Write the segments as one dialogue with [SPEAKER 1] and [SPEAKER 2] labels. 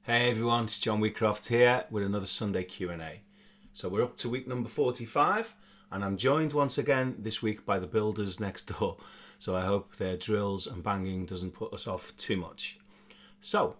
[SPEAKER 1] Hey everyone, it's John Wheatcroft here with another Sunday Q&A. So we're up to week number 45 and I'm joined once again this week by the builders next door. So I hope their drills and banging doesn't put us off too much. So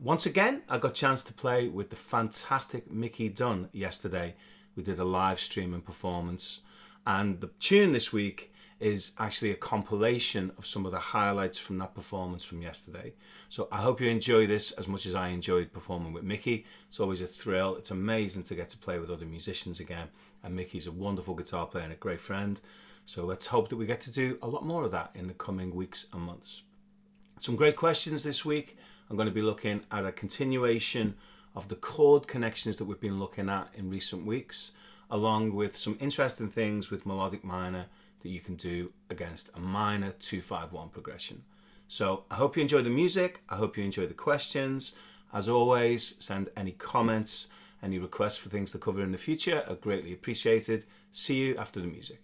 [SPEAKER 1] once again, I got a chance to play with the fantastic Micky Dunne yesterday. We did a live stream and performance, and the tune this week is actually a compilation of some of the highlights from that performance from yesterday. So I hope you enjoy this as much as I enjoyed performing with Micky. It's always a thrill. It's amazing to get to play with other musicians again, and Micky's a wonderful guitar player and a great friend. So let's hope that we get to do a lot more of that in the coming weeks and months. Some great questions this week. I'm going to be looking at a continuation of the chord connections that we've been looking at in recent weeks, along with some interesting things with melodic minor that you can do against a minor 2-5-1 progression. So I hope you enjoy the music. I hope you enjoy the questions. As always, send any comments, any requests for things to cover in the future are greatly appreciated. See you after the music.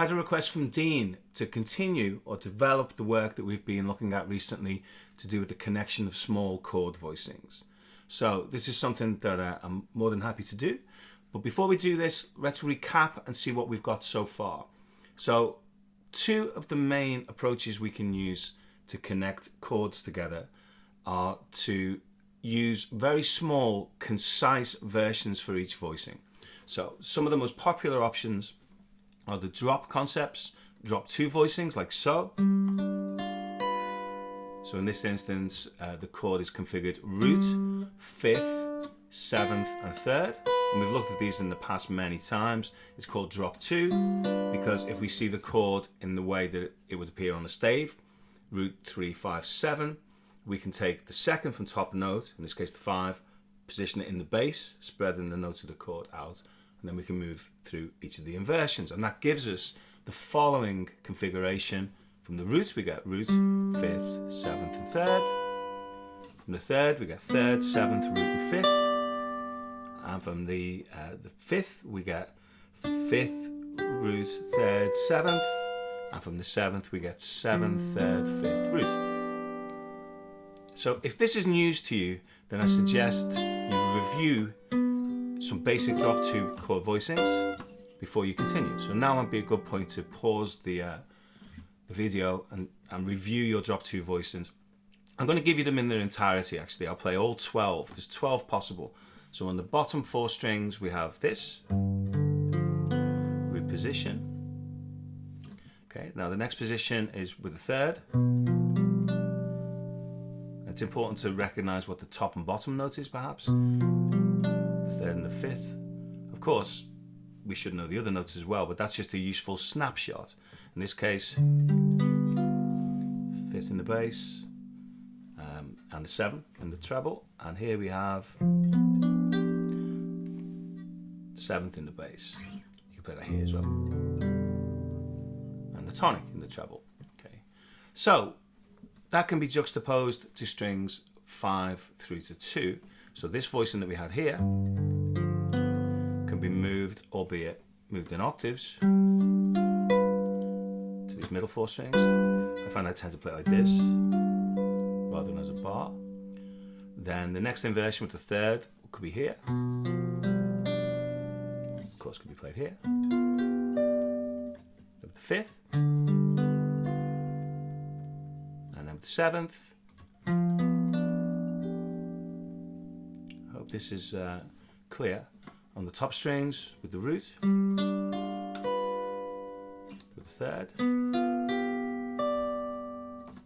[SPEAKER 1] had a request from Dean to continue or develop the work that we've been looking at recently to do with the connection of small chord voicings. So this is something that I'm more than happy to do. But before we do this, let's recap and see what we've got so far. So two of the main approaches we can use to connect chords together are to use very small, concise versions for each voicing. So some of the most popular options are the drop concepts, drop two voicings like so. So in this instance, the chord is configured root, fifth, seventh and third. And we've looked at these in the past many times. It's called drop two because if we see the chord in the way that it would appear on the stave, root 3, 5, 7, we can take the second from top note, in this case the 5, position it in the bass, spreading the notes of the chord out, and then we can move through each of the inversions. And that gives us the following configuration. From the root we get root, 5th, 7th and 3rd. From the 3rd we get 3rd, 7th, root and 5th. And from the 5th we get 5th, root, 3rd, 7th. And from the 7th we get 7th, 3rd, 5th, root. So if this is news to you, then I suggest you review some basic drop two chord voicings before you continue. So now might be a good point to pause the video and review your drop two voicings. I'm going to give you them in their entirety actually. I'll play all 12. There's 12 possible. So on the bottom 4 strings we have this root position. Okay, now the next position is with the 3rd. It's important to recognize what the top and bottom note is perhaps. The 3rd and the 5th. Of course, we should know the other notes as well, but that's just a useful snapshot. In this case, 5th in the bass, and the 7th in the treble, and here we have 7th in the bass. You can play that here as well. And the tonic in the treble. Okay. So that can be juxtaposed to strings 5 through to 2. So this voicing that we had here can be moved, albeit moved in octaves, to these middle 4 strings. I find I tend to play like this, rather than as a bar. Then the next inversion with the 3rd could be here. Of course, could be played here. With the 5th. And then with the 7th. I hope this is clear. On the top strings with the root. With the 3rd.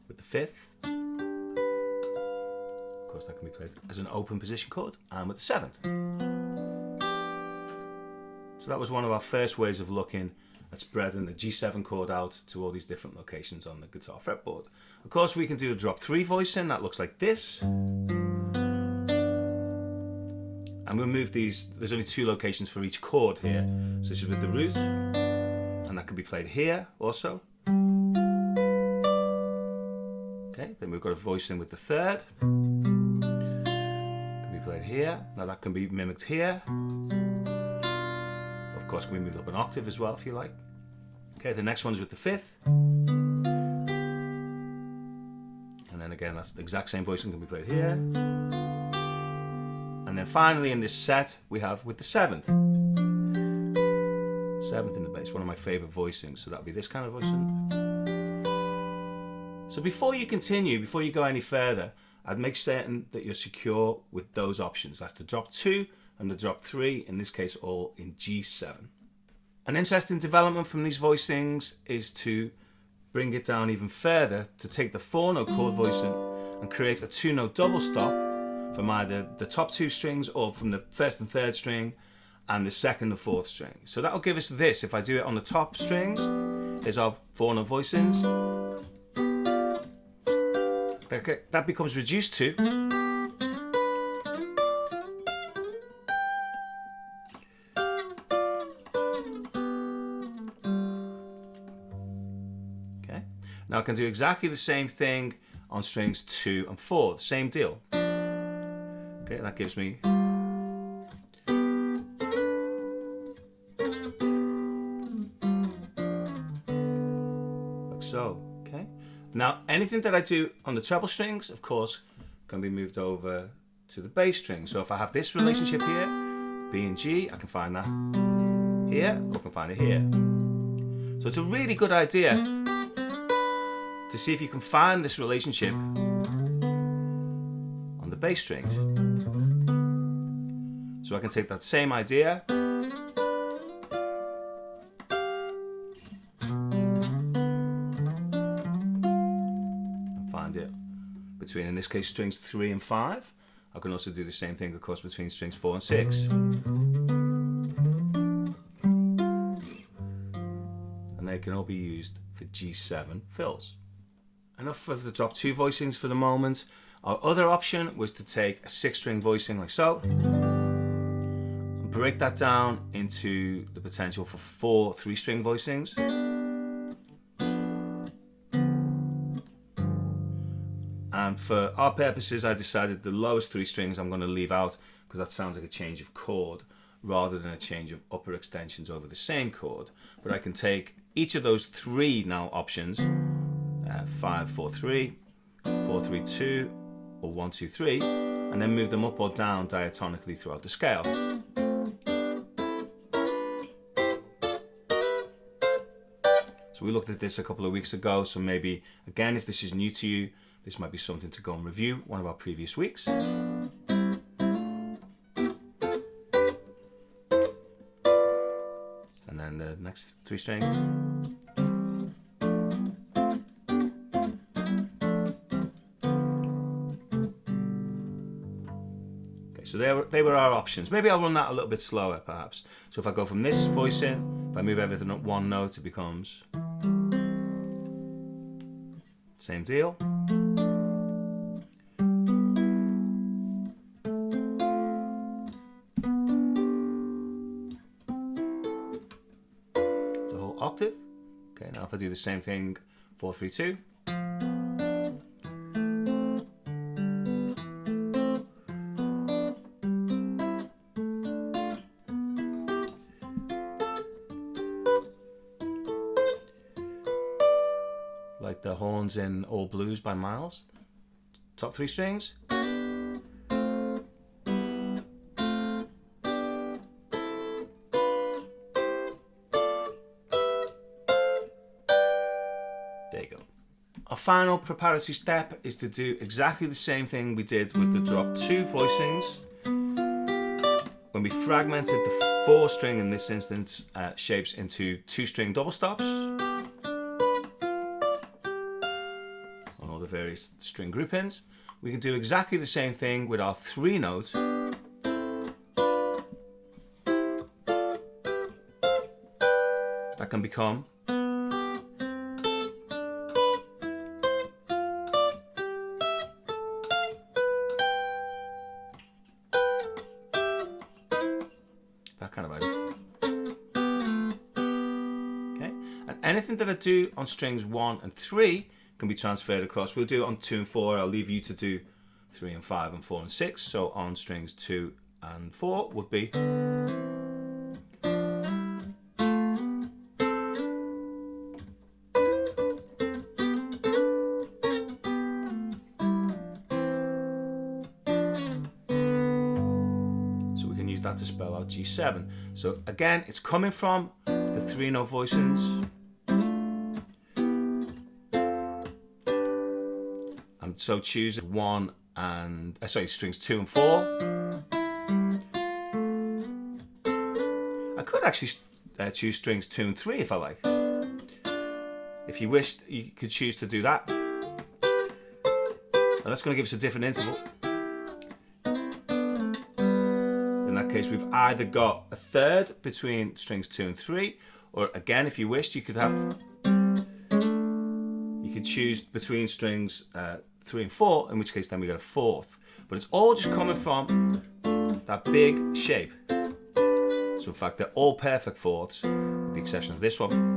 [SPEAKER 1] With the 5th. Of course, that can be played as an open position chord, and with the 7th. So that was one of our first ways of looking at spreading the G7 chord out to all these different locations on the guitar fretboard. Of course, we can do a drop 3 voicing that looks like this. And we'll move these, there's only 2 locations for each chord here. So this is with the root, and that can be played here also. Okay, then we've got a voicing with the 3rd. Can be played here. Now that can be mimicked here. Of course, can be moved up an octave as well if you like. Okay, the next one's with the 5th. And then again, that's the exact same voicing, can be played here. And then finally in this set, we have with the 7th. 7th in the bass, one of my favorite voicings. So that'll be this kind of voicing. So before you continue, before you go any further, I'd make certain that you're secure with those options. That's the drop 2 and the drop 3, in this case all in G7. An interesting development from these voicings is to bring it down even further, to take the 4-note chord voicing and create a 2-note double stop from either the top 2 strings or from the 1st and 3rd string and the 2nd and 4th string. So that'll give us this. If I do it on the top strings, here's our 4-note voicings. That becomes reduced to okay. Now I can do exactly the same thing on strings 2 and 4, the same deal. Okay, that gives me so. Okay. Now, anything that I do on the treble strings, of course, can be moved over to the bass string. So if I have this relationship here, B and G, I can find that here, or I can find it here. So it's a really good idea to see if you can find this relationship on the bass strings. So I can take that same idea and find it between, in this case, strings 3 and 5. I can also do the same thing, of course, between strings 4 and 6. And they can all be used for G7 fills. Enough for the drop 2 voicings for the moment. Our other option was to take a 6-string voicing like so, and break that down into the potential for 4 3-string voicings. And for our purposes, I decided the lowest 3 strings I'm going to leave out because that sounds like a change of chord rather than a change of upper extensions over the same chord. But I can take each of those 3 now options, 5, 4, 3, 4, 3, 2, or 1, 2, 3, and then move them up or down diatonically throughout the scale. So we looked at this a couple of weeks ago, so maybe, again, if this is new to you, this might be something to go and review one of our previous weeks. And then the next 3 strings. Okay, so they were our options. Maybe I'll run that a little bit slower, perhaps. So if I go from this voicing, if I move everything up 1 note, it becomes same deal. Octave. Okay, now if I do the same thing, 4, 3, 2. Like the horns in All Blues by Miles. Top 3 strings. There you go. Our final preparatory step is to do exactly the same thing we did with the drop 2 voicings. When we fragmented the 4 string, in this instance, shapes into 2-string double stops on all the various string groupings. We can do exactly the same thing with our 3 note. That can become that kind of idea. Okay, and anything that I do on strings 1 and 3 can be transferred across. We'll do it on 2 and 4. I'll leave you to do 3 and 5 and 4 and 6. So on strings 2 and 4 would be to spell out G7. So again, it's coming from the 3 note voicings. I'm so choosing 1 and strings 2 and 4. I could actually choose strings 2 and 3 if I like. If you wished, you could choose to do that. And that's going to give us a different interval. Case we've either got a third between strings 2 and 3, or again, if you wished, you could choose between strings 3 and 4, in which case then we get a fourth. But it's all just coming from that big shape. So in fact, they're all perfect fourths, with the exception of this one.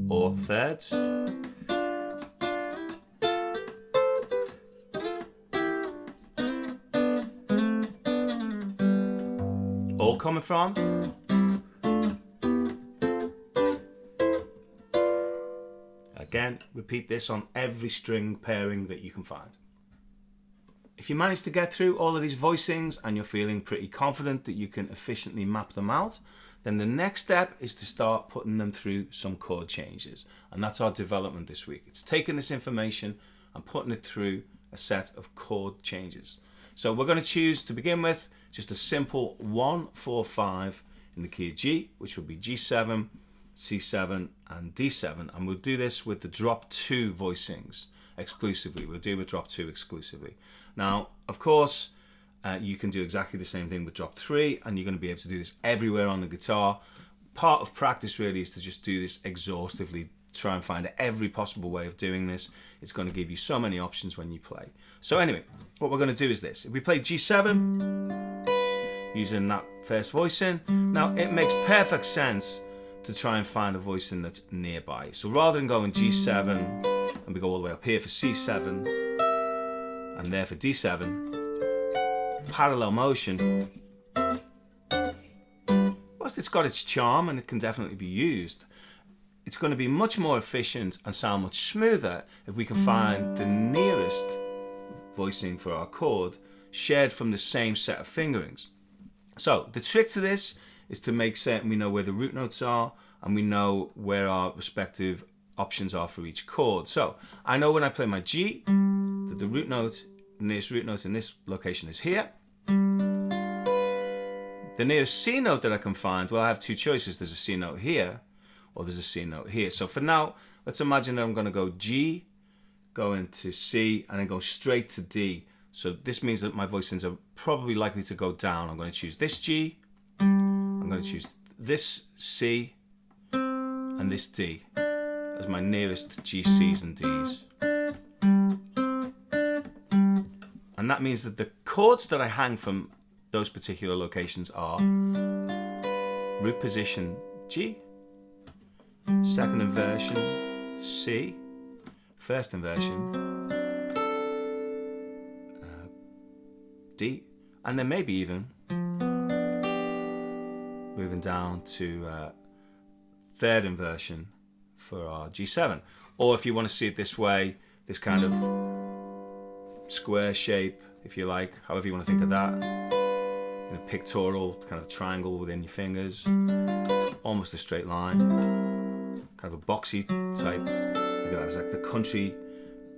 [SPEAKER 1] Or thirds. all coming from. Again, repeat this on every string pairing that you can find. If you manage to get through all of these voicings and you're feeling pretty confident that you can efficiently map them out, then the next step is to start putting them through some chord changes. And that's our development this week. It's taking this information and putting it through a set of chord changes. So we're going to choose, to begin with, just a simple 1-4-5 in the key of G, which will be G7, C7 and D7. And we'll do this with the drop 2 voicings exclusively. We'll do with drop 2 exclusively. Now, of course, you can do exactly the same thing with drop 3, and you're going to be able to do this everywhere on the guitar. Part of practice really is to just do this exhaustively, try and find every possible way of doing this. It's going to give you so many options when you play. So anyway, what we're going to do is this. If we play G7 using that first voicing, now it makes perfect sense to try and find a voicing that's nearby. So rather than going G7 and we go all the way up here for C7 and there for D7, parallel motion, whilst it's got its charm and it can definitely be used, it's going to be much more efficient and sound much smoother if we can find the nearest voicing for our chord shared from the same set of fingerings. So the trick to this is to make certain we know where the root notes are and we know where our respective options are for each chord. So I know when I play my G that the root note, the nearest root note in this location is here. The nearest C note that I can find, well, I have two choices. There's a C note here or there's a C note here. So for now, let's imagine that I'm going to go G, go into C, and then go straight to D. So this means that my voicings are probably likely to go down. I'm going to choose this G, I'm going to choose this C, and this D as my nearest G, Cs, and Ds. And that means that the chords that I hang from those particular locations are root position G, second inversion C, first inversion D, and then maybe even moving down to third inversion for our G7. Or if you want to see it this way, this kind of square shape, if you like, however you want to think of that, in a pictorial kind of triangle within your fingers, almost a straight line, kind of a boxy type. Think of that as like the country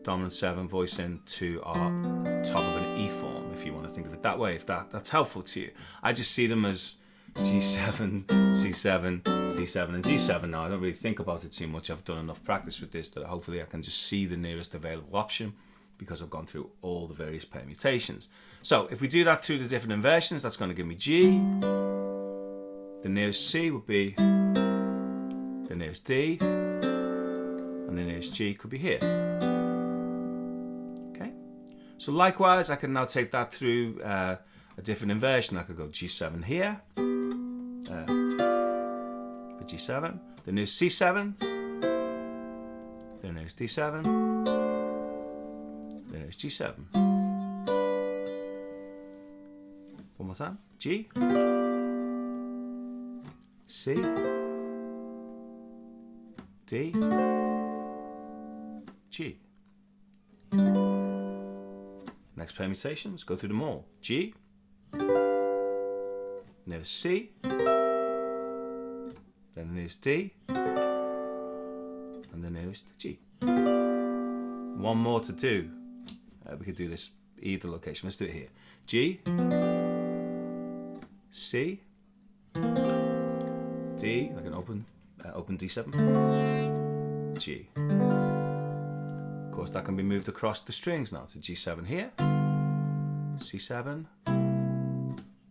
[SPEAKER 1] dominant 7 voicing to our top of an E form, if you want to think of it that way, if that's helpful to you. I just see them as G7, C7, D7 and G7 now. I don't really think about it too much. I've done enough practice with this that hopefully I can just see the nearest available option because I've gone through all the various permutations. So if we do that through the different inversions, that's going to give me G. The nearest C would be the nearest D, and the nearest G could be here. Okay. So likewise, I can now take that through a different inversion. I could go G7 here for G7, the nearest C7, the nearest D7, the nearest G7. One more time. G, C, D, G. Next permutation, let's go through them all. G, nearest C, then the nearest D, and the nearest G. One more to do. We could do this either location. Let's do it here. G, C, D, like an open D7, G. Of course, that can be moved across the strings now to G7 here, C7,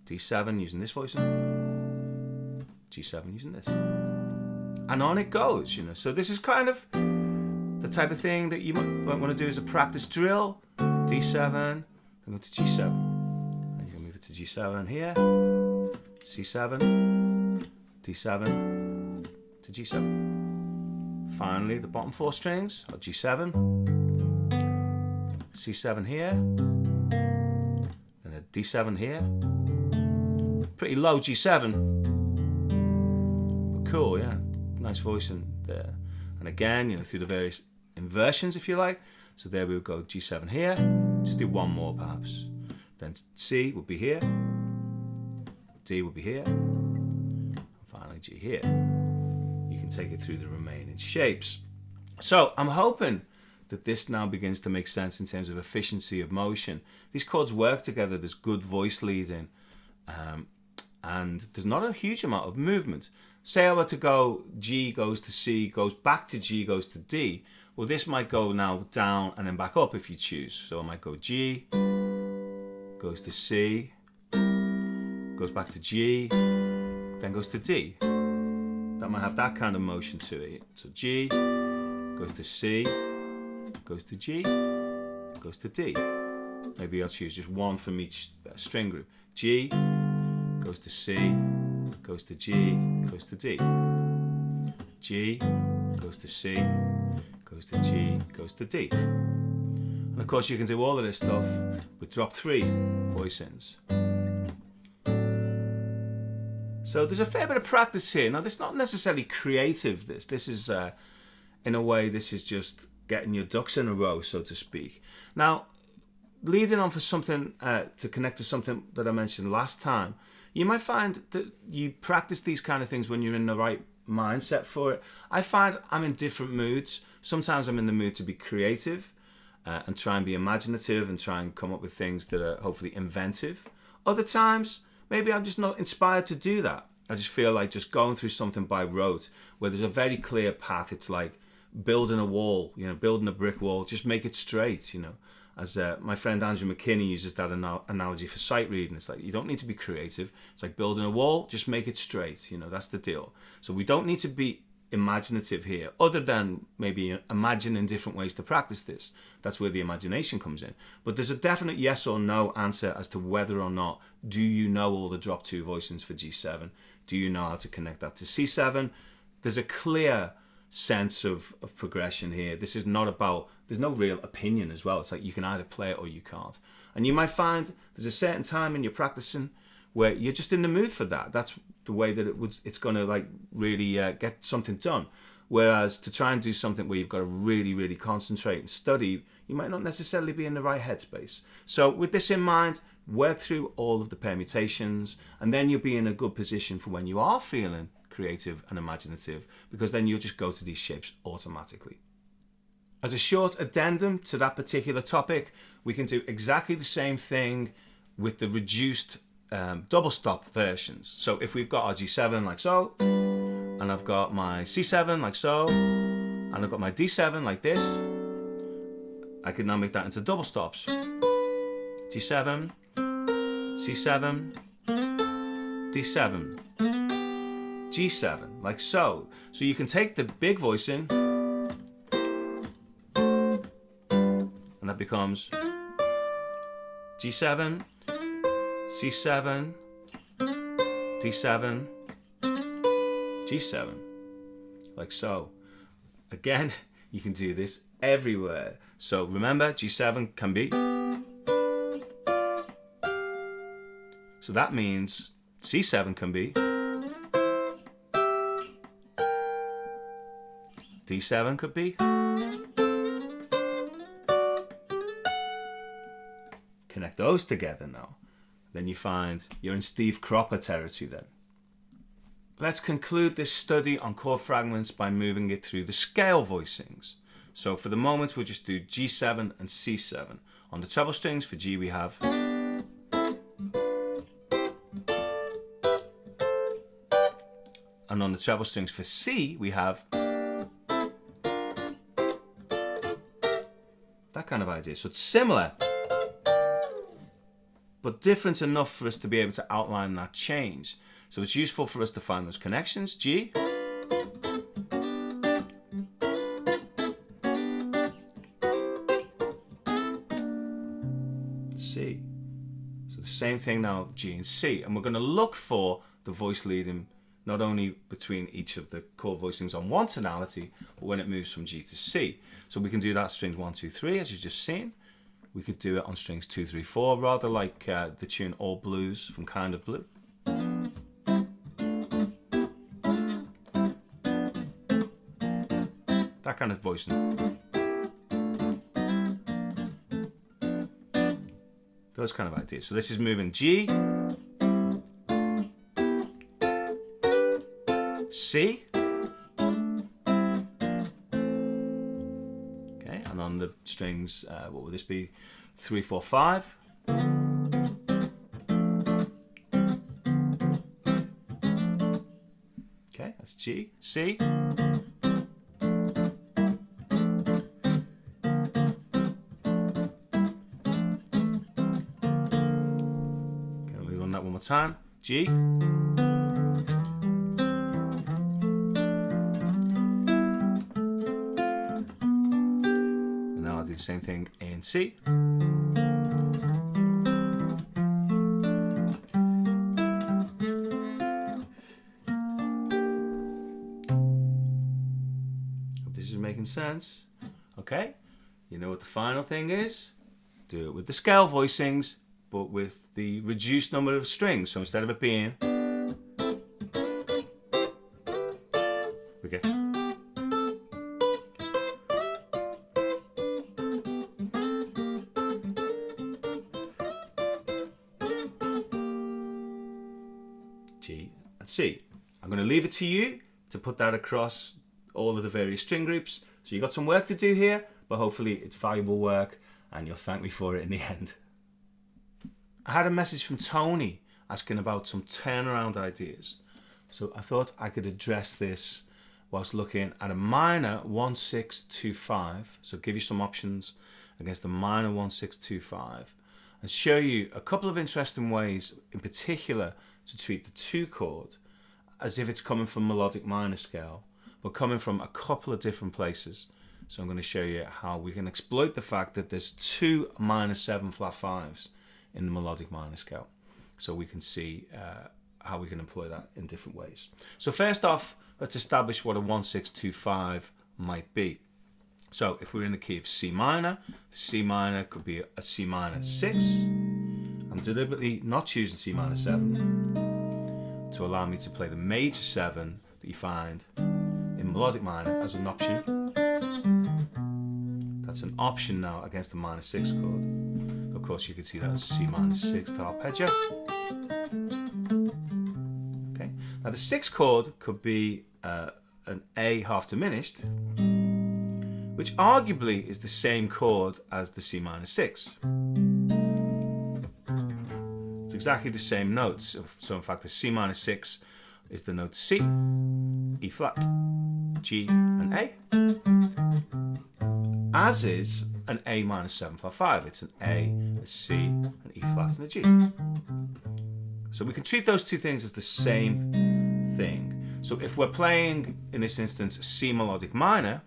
[SPEAKER 1] D7 using this voicing, G7 using this, and on it goes. You know, so this is kind of the type of thing that you might want to do as a practice drill. D7, then go to G7, and you can move it to G7 here, C7, D7 to G7. Finally, the bottom 4 strings are G7, C7 here, and a D7 here. pretty low G7. But cool, yeah. Nice voicing there. And again, you know, through the various inversions, if you like. So there we would go G7 here. Just do one more perhaps. Then C would be here. D would be here. And finally G here. You can take it through the remaining shapes. So I'm hoping that this now begins to make sense in terms of efficiency of motion. These chords work together. There's good voice leading. And there's not a huge amount of movement. Say I were to go G goes to C, goes back to G, goes to D. Well, this might go now down and then back up if you choose. So I might go G, goes to C, goes back to G, then goes to D. That might have that kind of motion to it. So G, goes to C, goes to G, goes to D. Maybe I'll choose just one from each string group. G, goes to C, goes to G, goes to D. G, goes to C, goes to G, goes to D. And of course you can do all of this stuff with drop 3 voicings. So there's a fair bit of practice here. Now this is not necessarily creative, this is in a way this is just getting your ducks in a row, so to speak. Now leading on for something to connect to something that I mentioned last time, you might find that you practice these kind of things when you're in the right mindset for it. I find I'm in different moods. Sometimes I'm in the mood to be creative and try and be imaginative and try and come up with things that are hopefully inventive. Other times, maybe I'm just not inspired to do that. I just feel like just going through something by rote where there's a very clear path. It's like building a wall, you know, building a brick wall, just make it straight, you know. As my friend Andrew McKinney uses that analogy for sight reading. It's like you don't need to be creative. It's like building a wall, just make it straight. You know, that's the deal. So we don't need to be imaginative here, other than maybe imagining different ways to practice this. That's where the imagination comes in. But there's a definite yes or no answer as to whether or not do you know all the drop 2 voicings for G7? Do you know how to connect that to C7? There's a clear sense of progression here. This is not about, there's no real opinion as well. It's like you can either play it or you can't. And you might find there's a certain time in your practicing where you're just in the mood for that. That's the way that it's going to like really get something done. Whereas to try and do something where you've got to really, really concentrate and study, you might not necessarily be in the right headspace. So with this in mind, work through all of the permutations, and then you'll be in a good position for when you are feeling creative and imaginative, because then you'll just go to these shapes automatically. As a short addendum to that particular topic, we can do exactly the same thing with the reduced double stop versions. So if we've got our G7 like so, and I've got my C7 like so, and I've got my D7 like this, I can now make that into double stops. G7, C7, D7, G7, like so. So you can take the big voicing, and that becomes G7, C7, D7, G7, like so. Again, you can do this everywhere. So remember, G7 can be. So that means C7 can be. D7 could be. Connect those together now. Then you find you're in Steve Cropper territory then. Let's conclude this study on chord fragments by moving it through the scale voicings. So for the moment we'll just do G7 and C7. On the treble strings for G we have. And on the treble strings for C we have. That kind of idea. So it's similar, but different enough for us to be able to outline that change. So it's useful for us to find those connections. G, C. So the same thing now, G and C. And we're going to look for the voice leading not only between each of the chord voicings on one tonality, but when it moves from G to C. So we can do that strings 1, 2, 3, as you've just seen. We could do it on strings 2, 3, 4, rather like the tune All Blues from Kind of Blue. kind of voicing. Those kind of ideas. So this is moving G, C, okay, and on the strings, what would this be? 3, 4, 5. Okay, that's G, C. One more time, G, and now I'll do the same thing in C, hope this is making sense. Okay, you know what the final thing is? Do it with the scale voicings, but with the reduced number of strings. So instead of it being, we get G and C. I'm going to leave it to you to put that across all of the various string groups. So you've got some work to do here, but hopefully it's valuable work and you'll thank me for it in the end. I had a message from Tony asking about some turnaround ideas. So I thought I could address this whilst looking at a minor 1625. So give you some options against the minor 1625 and show you a couple of interesting ways in particular to treat the 2 chord as if it's coming from melodic minor scale, but coming from a couple of different places. So I'm going to show you how we can exploit the fact that there's 2 minor 7 flat 5s in the melodic minor scale. So we can see how we can employ that in different ways. So first off, let's establish what a 1625 might be. So if we're in the key of C minor, the C minor could be a C minor 6. I'm deliberately not choosing C minor 7 to allow me to play the major 7 that you find in melodic minor as an option. That's an option now against the minor 6 chord. Of course, you can see that as C minor 6 to arpeggio. Okay. Now the 6th chord could be an A half diminished, which arguably is the same chord as the C minor 6. It's exactly the same notes. So in fact, the C minor 6 is the note C, E flat, G, and A. As is an A minor 7 flat 5. It's an A, a C, an E flat, and a G. So we can treat those two things as the same thing. So if we're playing, in this instance, C melodic minor,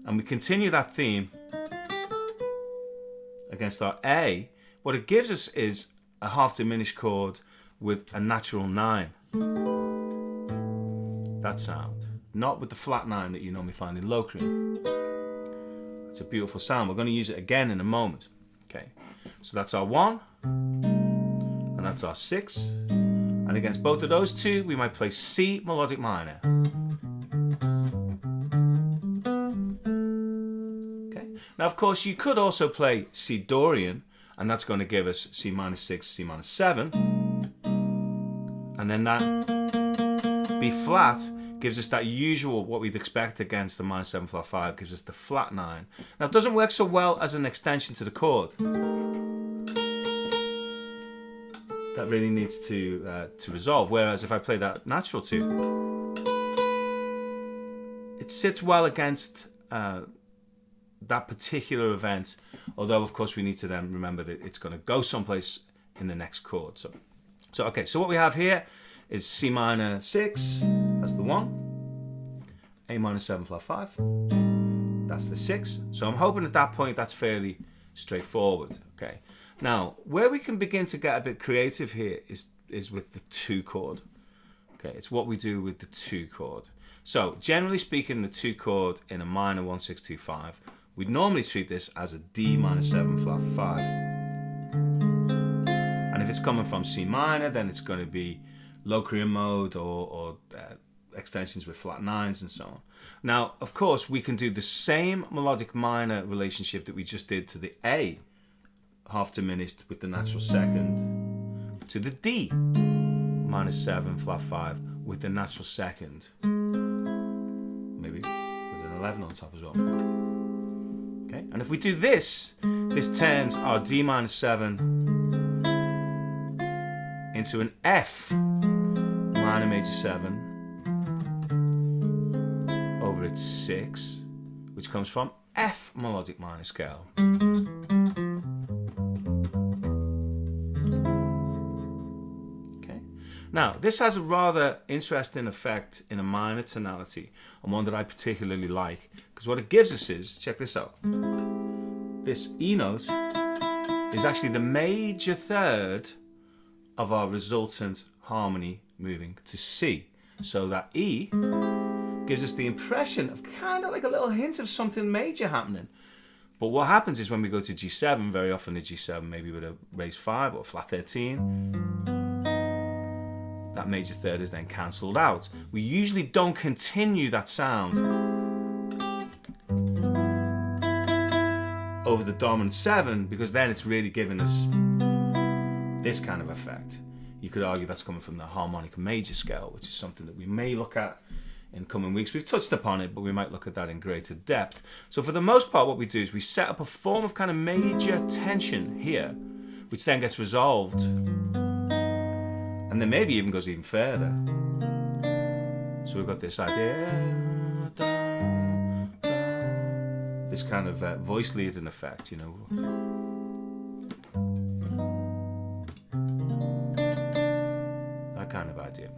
[SPEAKER 1] and we continue that theme against our A, what it gives us is a half diminished chord with a natural 9. That sound. Not with the flat 9 that you normally find in Locrian. It's a beautiful sound. We're going to use it again in a moment. Okay, so that's our 1, and that's our 6. And against both of those two, we might play C melodic minor. Okay. Now, of course, you could also play C Dorian, and that's going to give us C minor 6, C minor 7. And then that B flat gives us that usual, what we'd expect against the minor 7 flat 5, gives us the flat 9. Now, it doesn't work so well as an extension to the chord. That really needs to resolve. Whereas if I play that natural 2, it sits well against that particular event. Although, of course, we need to then remember that it's going to go someplace in the next chord. So okay. So what we have here is C minor 6. That's the 1. A minor 7 flat 5. That's the 6. So I'm hoping at that point that's fairly straightforward. Okay. Now, where we can begin to get a bit creative here is with the 2 chord. Okay, it's what we do with the 2 chord. So, generally speaking, the 2 chord in a minor 1625, we'd normally treat this as a D minor 7 flat 5. And if it's coming from C minor, then it's going to be Locrian mode or extensions with flat nines and so on. Now, of course, we can do the same melodic minor relationship that we just did to the A half diminished with the natural second, to the D minor 7 flat 5 with the natural second, maybe with an 11 on top as well. Okay, and if we do this, this turns our D minor 7 into an F minor major 7 over its 6, which comes from F melodic minor scale. Okay. Now, this has a rather interesting effect in a minor tonality, and one that I particularly like, because what it gives us is, check this out, this E note is actually the major third of our resultant harmony moving to C. So that E gives us the impression of kind of like a little hint of something major happening. But what happens is when we go to G7, very often the G7 maybe with a raised 5 or flat 13, that major third is then cancelled out. We usually don't continue that sound over the dominant 7, because then it's really giving us this kind of effect. You could argue that's coming from the harmonic major scale, which is something that we may look at in coming weeks. We've touched upon it, but we might look at that in greater depth. So for the most part, what we do is we set up a form of kind of major tension here, which then gets resolved, and then maybe even goes even further. So we've got this idea, this kind of voice leading effect, you know. That kind of idea.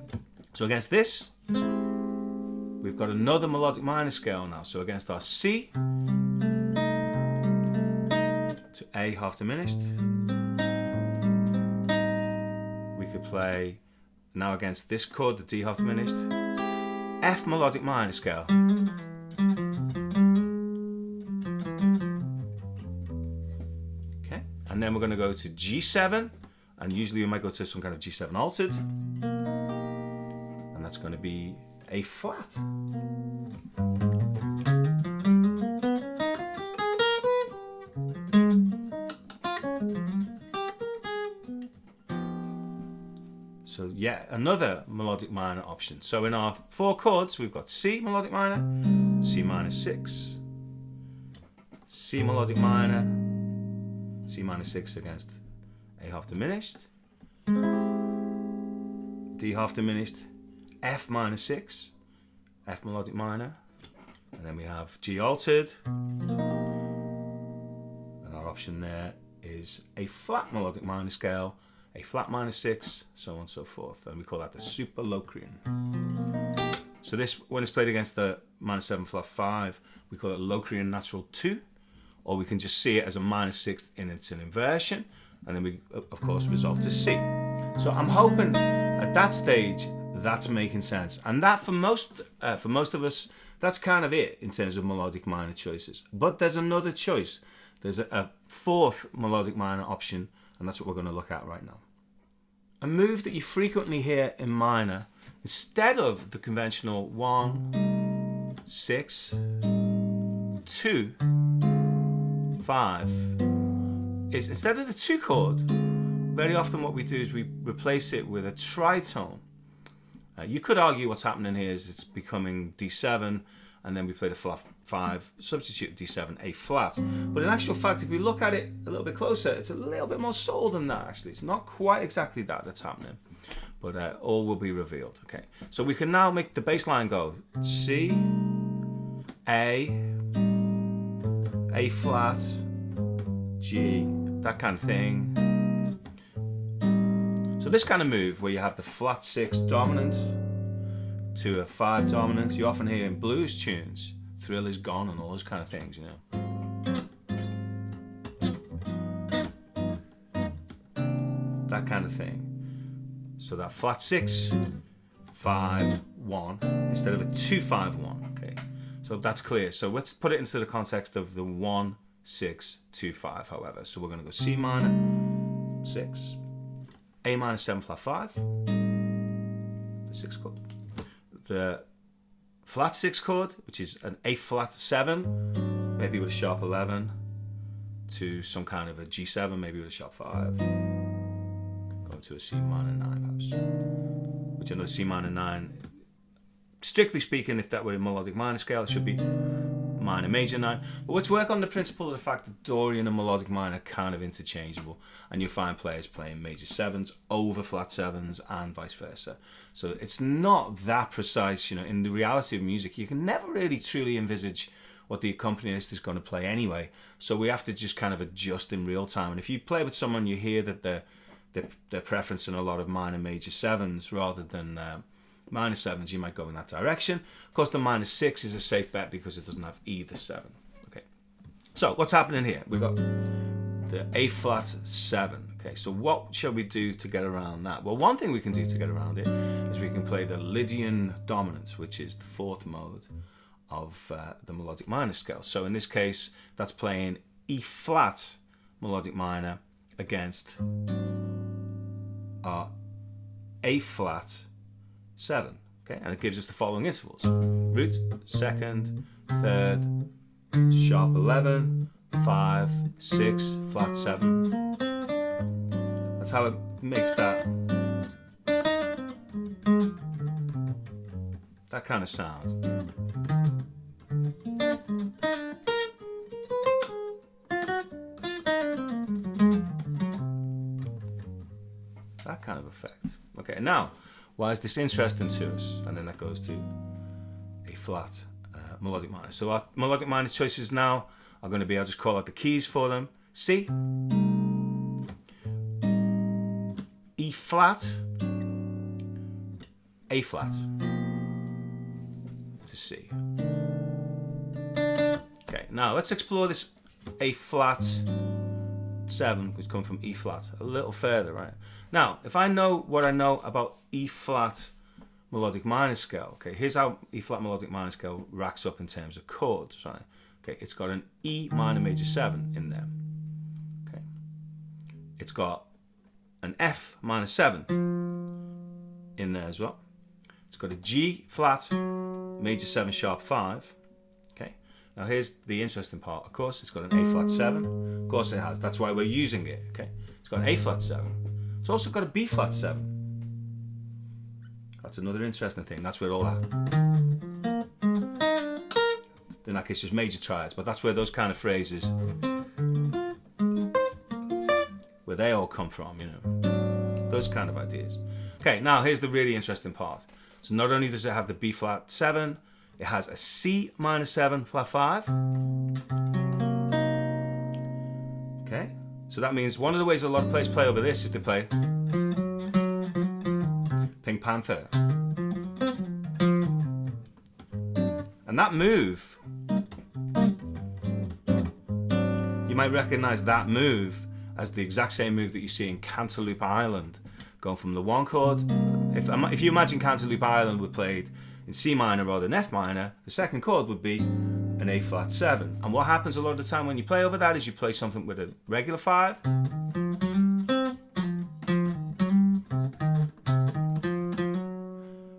[SPEAKER 1] So against this, we've got another melodic minor scale now. So against our C to A half diminished, we could play now against this chord, the D half diminished, F melodic minor scale. Okay, and then we're going to go to G7, and usually we might go to some kind of G7 altered, and that's going to be A flat. So yeah, another melodic minor option. So in our 4 chords, we've got C melodic minor, C minor 6, C melodic minor, C minor 6 against A half diminished, D half diminished, F minor 6, F melodic minor, and then we have G altered, and our option there is A flat melodic minor scale, A flat minor 6, so on and so forth, and we call that the super Locrian. So this, when it's played against the minor 7 flat 5, we call it Locrian natural 2, or we can just see it as a minor 6th in its inversion, and then we of course resolve to C. So I'm hoping at that stage that's making sense, and that for most of us, that's kind of it in terms of melodic minor choices. But there's another choice. There's a 4th melodic minor option, and that's what we're going to look at right now. A move that you frequently hear in minor, instead of the conventional 1, 6, 2, 5, is instead of the 2 chord, very often what we do is we replace it with a tritone. You could argue what's happening here is it's becoming D7, and then we play the flat 5, substitute D7, A flat. But in actual fact, if we look at it a little bit closer, it's a little bit more subtle than that, actually. It's not quite exactly that that's happening, but all will be revealed. Okay, so we can now make the bass line go C, A flat, G, that kind of thing. So this kind of move where you have the flat 6 dominant to a 5 dominant, you often hear in blues tunes, Thrill Is Gone and all those kind of things, you know. That kind of thing. So that flat 6, 5, 1, instead of a 2, 5, 1, okay. So that's clear. So let's put it into the context of the 1, 6, 2, 5, however. So we're going to go C minor, 6, A minor 7 flat 5, the 6th chord. the flat 6 chord, which is an A flat 7, maybe with a sharp 11, to some kind of a G7, maybe with a sharp 5, going to a C minor 9 perhaps, which I know C minor 9, strictly speaking, if that were a melodic minor scale, it should be minor major 9. But let's work on the principle of the fact that Dorian and melodic minor are kind of interchangeable, and you'll find players playing major 7s over flat 7s and vice versa. So it's not that precise, you know. In the reality of music, you can never really truly envisage what the accompanist is going to play anyway. So we have to just kind of adjust in real time. And if you play with someone, you hear that they're preferencing a lot of minor major 7s rather than minor 7s, you might go in that direction. Of course, the minor 6 is a safe bet because it doesn't have either 7. Okay, so what's happening here? We've got the A flat 7. Okay, so what shall we do to get around that? Well, one thing we can do to get around it is we can play the Lydian dominant, which is the 4th mode of the melodic minor scale. So in this case, that's playing E flat melodic minor against our A flat 7. Okay, and it gives us the following intervals: root, 2nd, 3rd, sharp 11, 5, 6, flat 7. That's how it makes that kind of sound. That kind of effect. Okay, now, why is this interesting to us? And then that goes to a flat melodic minor. So our melodic minor choices now are going to be, I'll just call out the keys for them: C, E flat, A flat to C. Okay, now let's explore this A flat 7, which comes from E flat, a little further, right? Now, if I know what I know about E flat melodic minor scale, okay, here's how E flat melodic minor scale racks up in terms of chords, right? Okay, it's got an E minor major 7 in there. Okay, it's got an F minor 7 in there as well. It's got a G flat major 7 sharp 5. Okay, now here's the interesting part. Of course, it's got an A flat 7. Of course it has. That's why we're using it. Okay, it's got an A flat 7. It's also got a B flat 7. That's another interesting thing. That's where all that, in that case, just major triads, but that's where those kind of phrases, where they all come from, you know, those kind of ideas. Okay, now here's the really interesting part. So not only does it have the B flat 7, it has a C minor 7 flat 5. Okay, so that means one of the ways a lot of players play over this is to play Pink Panther. And that move, you might recognize that move as the exact same move that you see in Cantaloupe Island, going from the 1 chord. If you imagine Cantaloupe Island were played in C minor rather than F minor, the 2nd chord would be an A flat 7. And what happens a lot of the time when you play over that is you play something with a regular 5.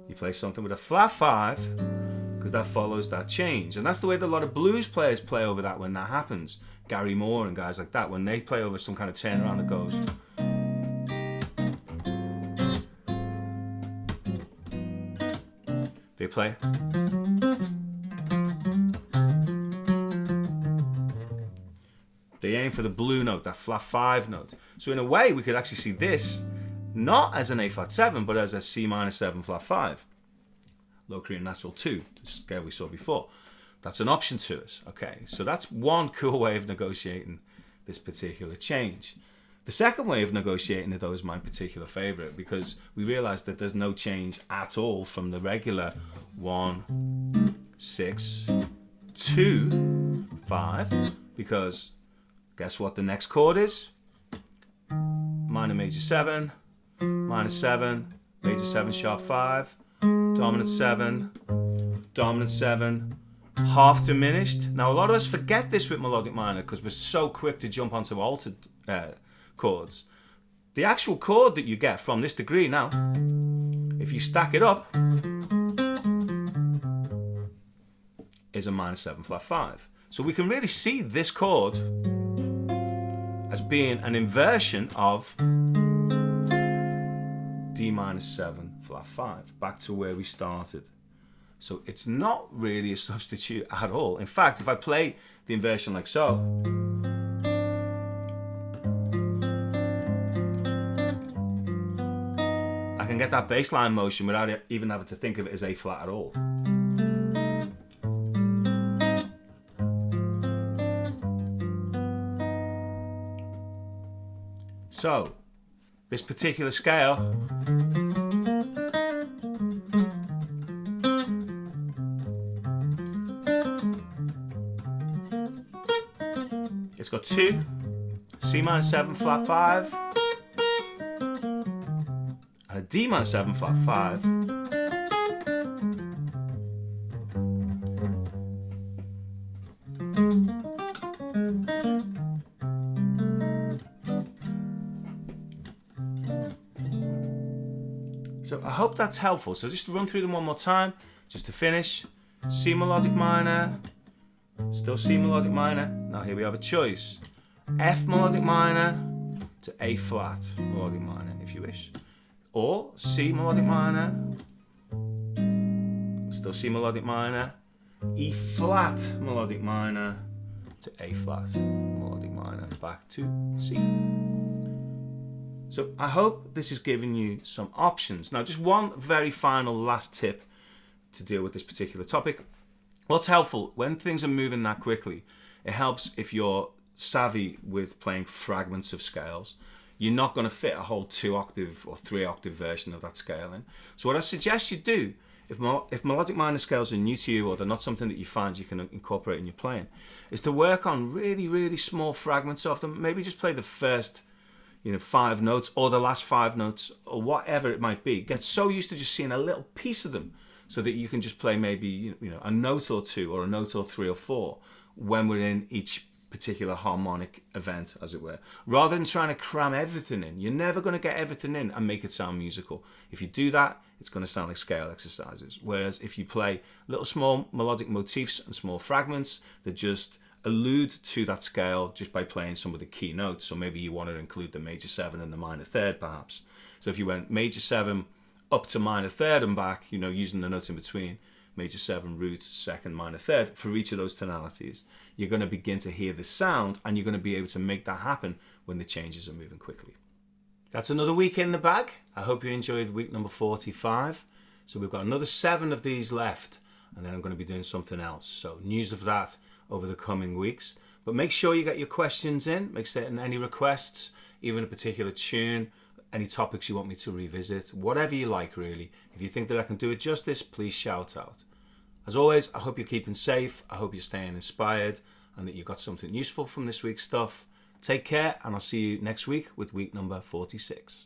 [SPEAKER 1] You play something with a flat 5, because that follows that change. And that's the way that a lot of blues players play over that when that happens. Gary Moore and guys like that, when they play over some kind of turnaround that goes, they play. They aim for the blue note, that flat 5 note. So in a way, we could actually see this not as an A flat 7, but as a C minor 7 flat 5. Low Korean natural 2, the scale we saw before. That's an option to us. Okay, so that's one cool way of negotiating this particular change. The second way of negotiating it, though, is my particular favorite, because we realize that there's no change at all from the regular 1, 6, 2, 5, because guess what the next chord is? Minor major 7, minor 7, major 7 sharp 5, dominant 7, dominant 7, half diminished. Now a lot of us forget this with melodic minor because we're so quick to jump onto altered chords. The actual chord that you get from this degree now, if you stack it up, is a minor 7 flat 5. So we can really see this chord as being an inversion of D minor 7 flat 5, back to where we started. So it's not really a substitute at all. In fact, if I play the inversion like so, I can get that bass line motion without even having to think of it as A flat at all. So, this particular scale it's got 2 C minor 7 flat 5 and a D minor 7 flat 5 So I hope that's helpful. So just to run through them one more time, just to finish. C melodic minor, still C melodic minor. Now here we have a choice. F melodic minor to A flat melodic minor if you wish. Or C melodic minor, still C melodic minor, E flat melodic minor to A flat melodic minor, back to C. So I hope this has given you some options. Now just one very final last tip to deal with this particular topic. What's helpful when things are moving that quickly, it helps if you're savvy with playing fragments of scales. You're not going to fit a whole 2-octave or 3-octave version of that scale in. So what I suggest you do, if melodic minor scales are new to you or they're not something that you find you can incorporate in your playing, is to work on really, really small fragments of them. Maybe just play the first 5 notes or the last 5 notes or whatever it might be. Get so used to just seeing a little piece of them so that you can just play maybe a note or 2 or a note or 3 or 4 when we're in each particular harmonic event, as it were, rather than trying to cram everything in. You're never going to get everything in and make it sound musical. If you do that, it's going to sound like scale exercises. Whereas if you play little small melodic motifs and small fragments that just allude to that scale just by playing some of the key notes. So maybe you want to include the major 7 and the minor 3rd perhaps. So if you went major 7 up to minor 3rd and back, using the notes in between, major 7, root, 2nd, minor 3rd, for each of those tonalities, you're going to begin to hear the sound and you're going to be able to make that happen when the changes are moving quickly. That's another week in the bag. I hope you enjoyed week number 45. So we've got another 7 of these left and then I'm going to be doing something else. So news of that over the coming weeks. But make sure you get your questions in. Make certain any requests, even a particular tune, any topics you want me to revisit, whatever you like really. If you think that I can do it justice, please shout out. As always, I hope you're keeping safe. I hope you're staying inspired and that you got something useful from this week's stuff. Take care and I'll see you next week with week number 46.